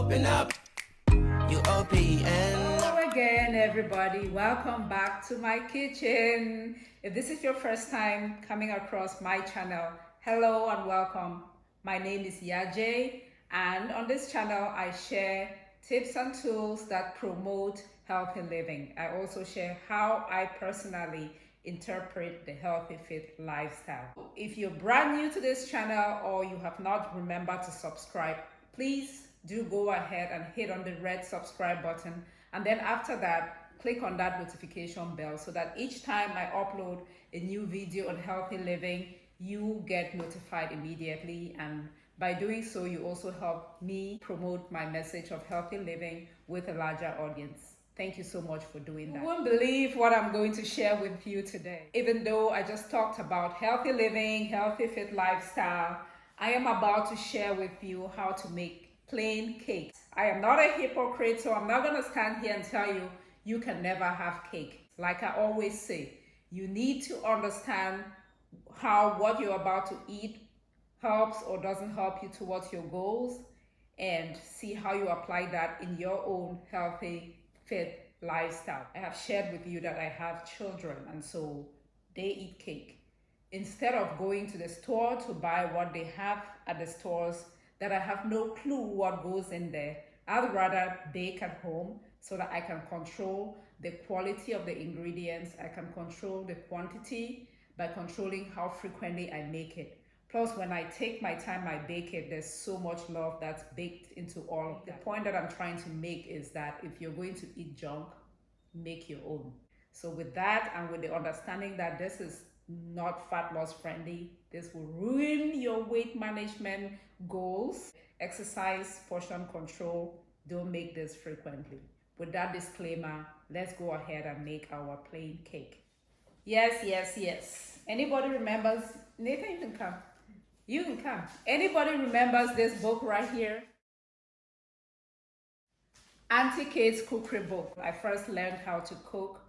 open up. UOPN. Hello again, everybody. Welcome back to my kitchen. If this is your first time coming across my channel, hello and welcome. My name is YAJE, and on this channel I share tips and tools that promote healthy living. I also share how I personally interpret the healthy fit lifestyle. If you're brand new to this channel or you have not remembered to subscribe, please do go ahead and hit on the red subscribe button, and then after that click on that notification bell so that each time I upload a new video on healthy living, you get notified immediately. And by doing so, you also help me promote my message of healthy living with a larger audience. Thank you so much for doing that. You won't believe what I'm going to share with you today. Even though I just talked about healthy living, healthy fit lifestyle, I am about to share with you how to make plain cakes. I am not a hypocrite, so I'm not going to stand here and tell you you can never have cake. Like I always say, you need to understand how what you're about to eat helps or doesn't help you towards your goals, and see how you apply that in your own healthy fit lifestyle. I have shared with you that I have children, and so they eat cake. Instead of going to the store to buy what they have at the stores that I have no clue what goes in there, I'd rather bake at home so that I can control the quality of the ingredients. I can control the quantity by controlling how frequently I make it. Plus, when I take my time, I bake it, there's so much love that's baked into all of that. The point that I'm trying to make is that if you're going to eat junk, make your own. So with that, and with the understanding that this is not fat loss friendly, this will ruin your weight management goals, exercise, portion control, don't make this frequently. With that disclaimer, let's go ahead and make our plain cake. Yes. Anybody remembers? Nathan, you can come. You can come. Anybody remembers this book right here? Auntie Kate's Cookery book. I first learned how to cook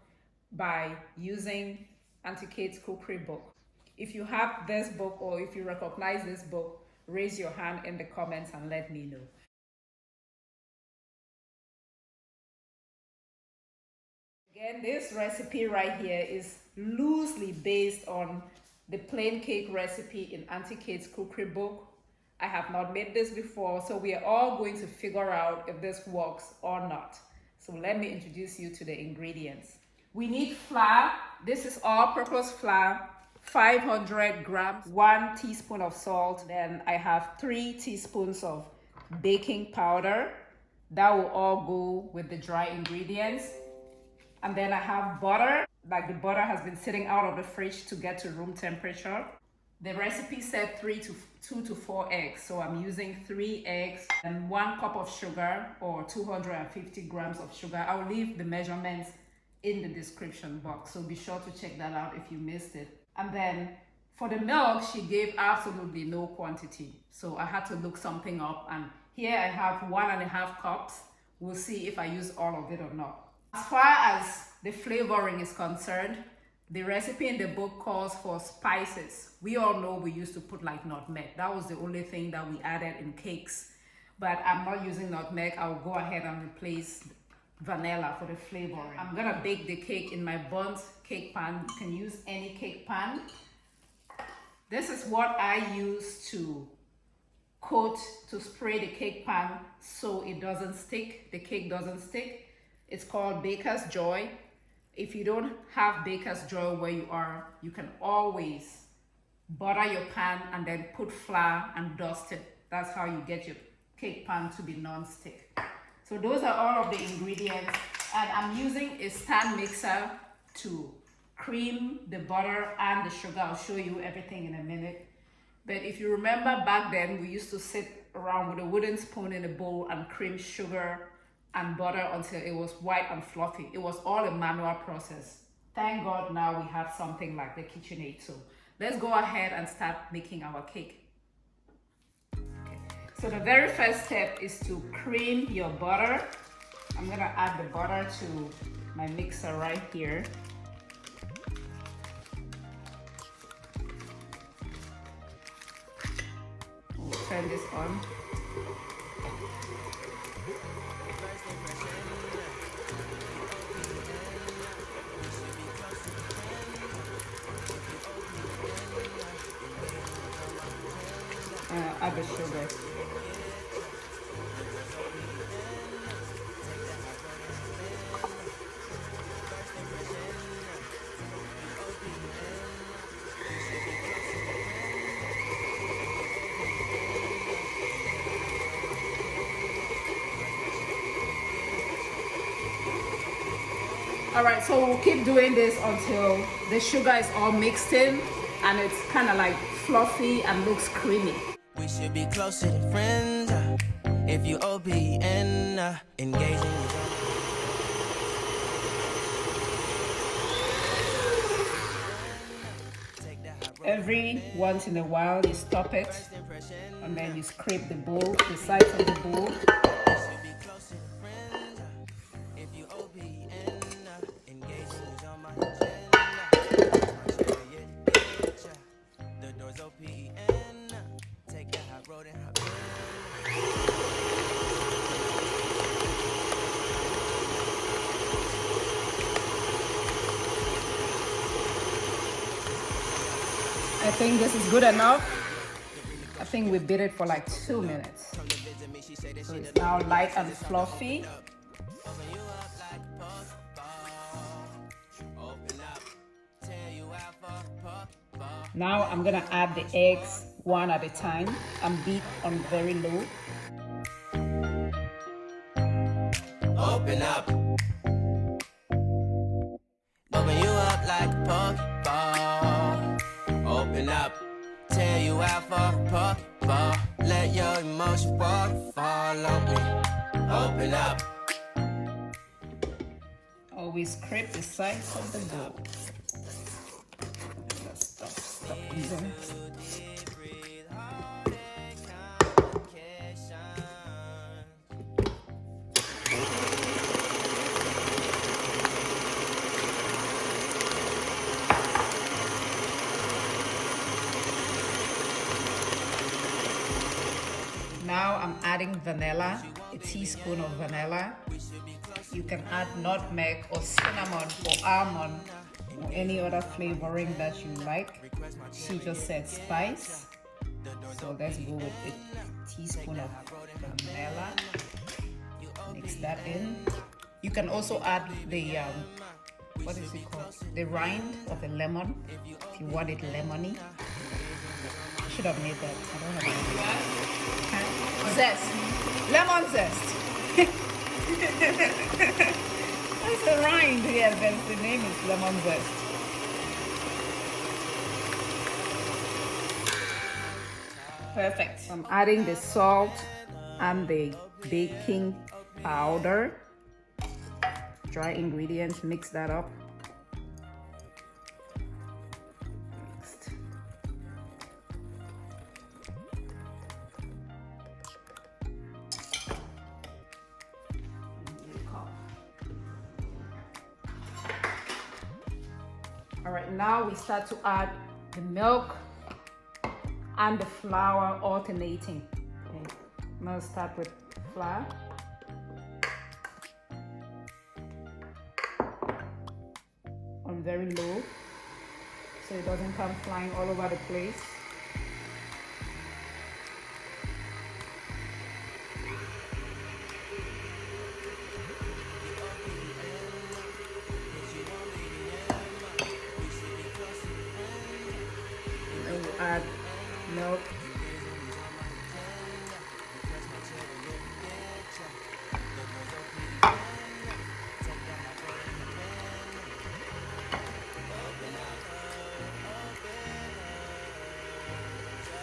by using Auntie Kate's Cookery book. If you have this book or if you recognize this book, raise your hand in the comments and let me know. Again, this recipe right here is loosely based on the plain cake recipe in Auntie Kate's Cookery book. I have not made this before, so we are all going to figure out if this works or not. So let me introduce you to the ingredients. We need flour. This is all-purpose flour, 500 grams, 1 teaspoon of salt. Then I have 3 teaspoons of baking powder. That will all go with the dry ingredients. And then I have butter. Like the butter has been sitting out of the fridge to get to room temperature. The recipe said 2 to 4 eggs, so I'm using 3 eggs and 1 cup of sugar, or 250 grams of sugar. I'll leave the measurements in the description box, so be sure to check that out if you missed it. And then for the milk, she gave absolutely no quantity, so I had to look something up, and here I have 1.5 cups. We'll see if I use all of it or not. As far as the flavoring is concerned, the recipe in the book calls for spices. We all know we used to put like nutmeg. That was the only thing that we added in cakes, but I'm not using nutmeg. I'll go ahead and replace vanilla for the flavoring. I'm gonna bake the cake in my burnt cake pan. You can use any cake pan. This is what I use to spray the cake pan so it doesn't stick, the cake doesn't stick. It's called Baker's Joy. If you don't have Baker's Joy where you are, you can always butter your pan and then put flour and dust it. That's how you get your cake pan to be non-stick. So those are all of the ingredients, and I'm using a stand mixer to cream the butter and the sugar. I'll show you everything in a minute. But if you remember back then, we used to sit around with a wooden spoon in a bowl and cream sugar and butter until it was white and fluffy. It was all a manual process. Thank God now we have something like the KitchenAid. So let's go ahead and start making our cake. So the very first step is to cream your butter. I'm gonna add the butter to my mixer right here. We'll turn this on. add the sugar. All right, so we'll keep doing this until the sugar is all mixed in and it's kind of like fluffy and looks creamy. We should be closer than friends. If you OPN, engaging with Every once in a while you stop it and then you scrape the bowl, the sides of the bowl. I think this is good enough. I think we beat it for like 2 minutes. So it's now light and fluffy. Now I'm gonna add the eggs one at a time and beat on very low. open up. Open you up like a Pokeball. Open up, tear you out for a Pokeball. Let your emotion waterfall on me. Open up. Always scrape the sides of the bowl. Stop even. Now I'm adding vanilla, a teaspoon of vanilla. You can add nutmeg or cinnamon or almond or any other flavoring that you like. She just said spice. So let's go with a teaspoon of vanilla. Mix that in. You can also add the, what is it called? The rind of the lemon, if you want it lemony. I should have made that. I don't have that. Zest. Lemon zest. That's the rind. Yes, that's the name is lemon zest. Perfect. I'm adding the salt and the baking powder. Dry ingredients, mix that up. Mixed. All right, now we start to add the milk and the flour alternating. Okay. Now start with flour. On very low, so it doesn't come flying all over the place. And we'll add milk.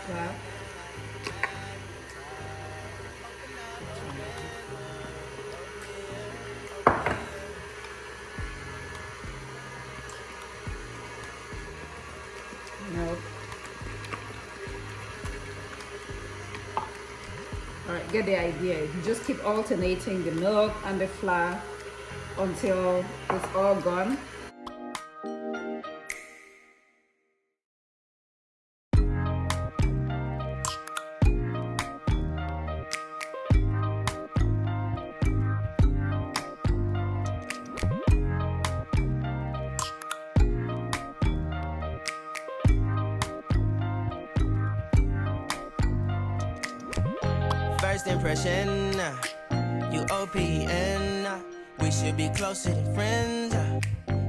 Wow. Milk. All right, get the idea. You just keep alternating the milk and the flour until it's all gone. First impression, you OPN. We should be closer than friends.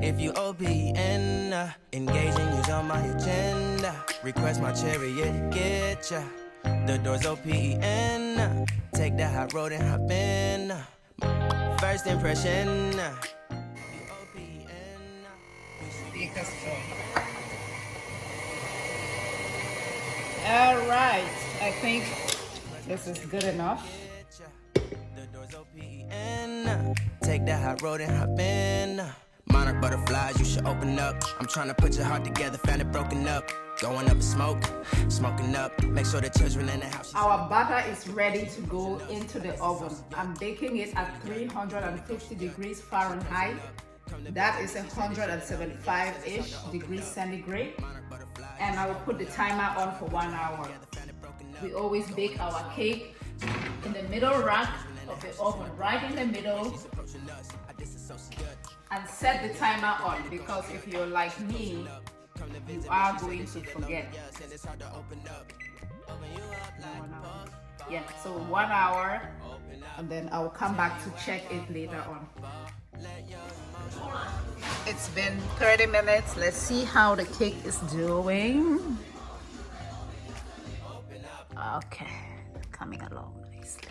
If you OPN, engaging you's on my agenda. Request my chariot to get ya. The door's OPN. Take the hot road and hop in. First impression, you OPN. Because all right, I think this is good enough. The door's OPN. Take the hot road and hop in. Monarch butterflies, you should open up. I'm trying to put your heart together, found it broken up. Going up in smoke, smoking up. Make sure the children in the house. Our butter is ready to go into the oven. I'm baking it at 350 degrees Fahrenheit. That is 175-ish degrees centigrade. And I will put the timer on for 1 hour. We always bake our cake in the middle rack of the oven, right in the middle, and set the timer on, because if you're like me, you are going to forget. Yeah, so 1 hour, and then I'll come back to check it later on. It's been 30 minutes. Let's see how the cake is doing. Okay, coming along nicely.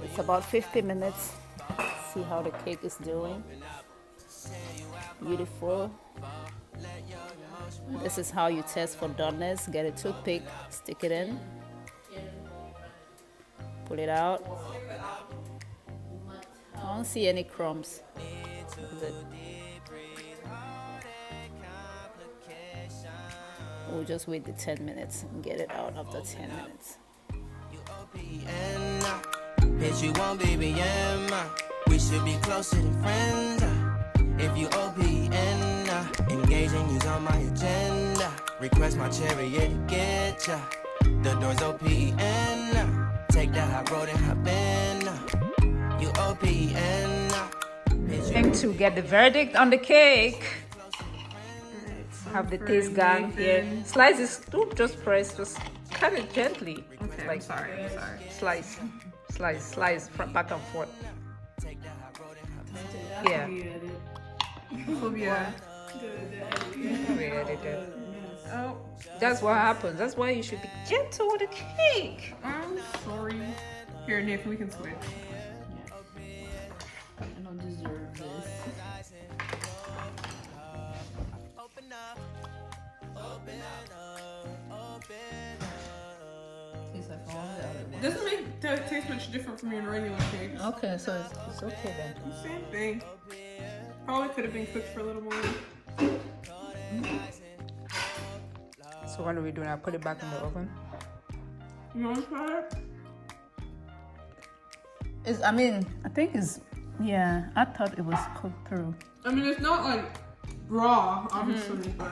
It's about 50 minutes. Let's see how the cake is doing. Beautiful. This is how you test for doneness. Get a toothpick, stick it in, pull it out. I don't see any crumbs. Good. We'll just wait the 10 minutes and get it out after 10 minutes. Bitch, you won't BBM. We should be closer than friends. If you OPN, engaging you's on my agenda. Request my chariot to get ya. The door's OPN. Take the hot road and hop in. You OPN. Time to get the verdict on the cake. Have the taste gun here. Slices, don't just press, just cut it gently. Okay, like, I'm sorry. Slice from back and forth. Yeah. Oh, that's what happens. That's why you should be gentle with the cake. I'm sorry. Here, Nathan, we can switch. I don't deserve this. This will make taste much different from your regular cakes. Okay, so it's okay then. Same thing. Probably could have been cooked for a little more. So what do we do now? Put it back in the oven? You want to try it? I think it's, yeah, I thought it was cooked through. I mean, it's not like raw, obviously, but